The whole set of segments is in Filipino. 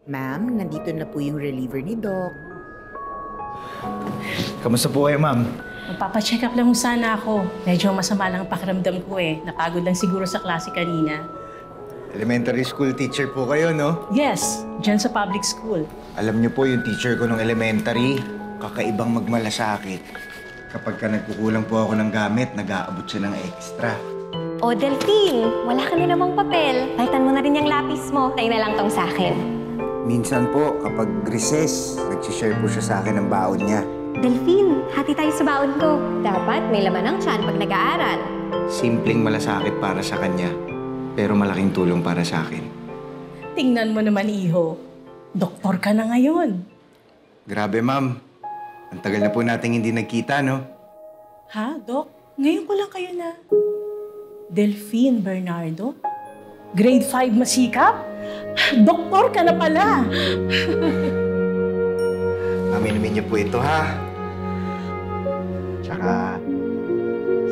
Ma'am, nandito na po yung reliever ni Doc. Kamusta po kayo, ma'am? Magpapacheck up lang sana ako. Medyo masama lang ang pakiramdam ko eh. Napagod lang siguro sa klase kanina. Elementary school teacher po kayo, no? Yes, dyan sa public school. Alam niyo po, yung teacher ko nung elementary, kakaibang magmalasakit. Kapag ka nagkukulang po ako ng gamit, nag-aabot siya ng extra. O, Delphine, wala ka na namang papel. Palitan mo na rin yung lapis mo. Tayo na lang tong sa akin. Minsan po, kapag recess, nag-share po siya sa akin ng baon niya. Delphine, hati tayo sa baon ko. Dapat may laman ng tiyan pag nag-aaral. Simpleng malasakit para sa kanya, pero malaking tulong para sa akin. Tingnan mo naman, Iho. Doktor ka na ngayon. Grabe, ma'am. Ang tagal na po nating hindi nagkita, no? Ha, Dok? Ngayon ko lang kayo na. Delphine Bernardo? Grade 5 masikap? Doktor ka na pala! Aminin niyo po ito, ha? Tsaka,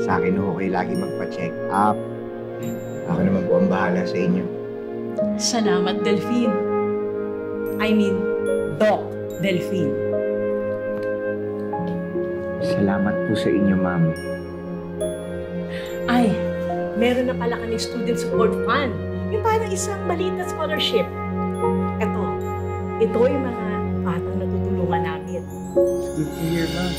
sa akin ho kayo lagi magpa-check up. Ako naman po ang bahala sa inyo. Salamat, Delphine. I mean, Doc Delphine. Salamat po sa inyo, ma'am. Ay, meron na pala kami student support fund. Yung parang isang maliit na scholarship. Ito yung mga batang natutulungan namin. Good to hear, ma'am.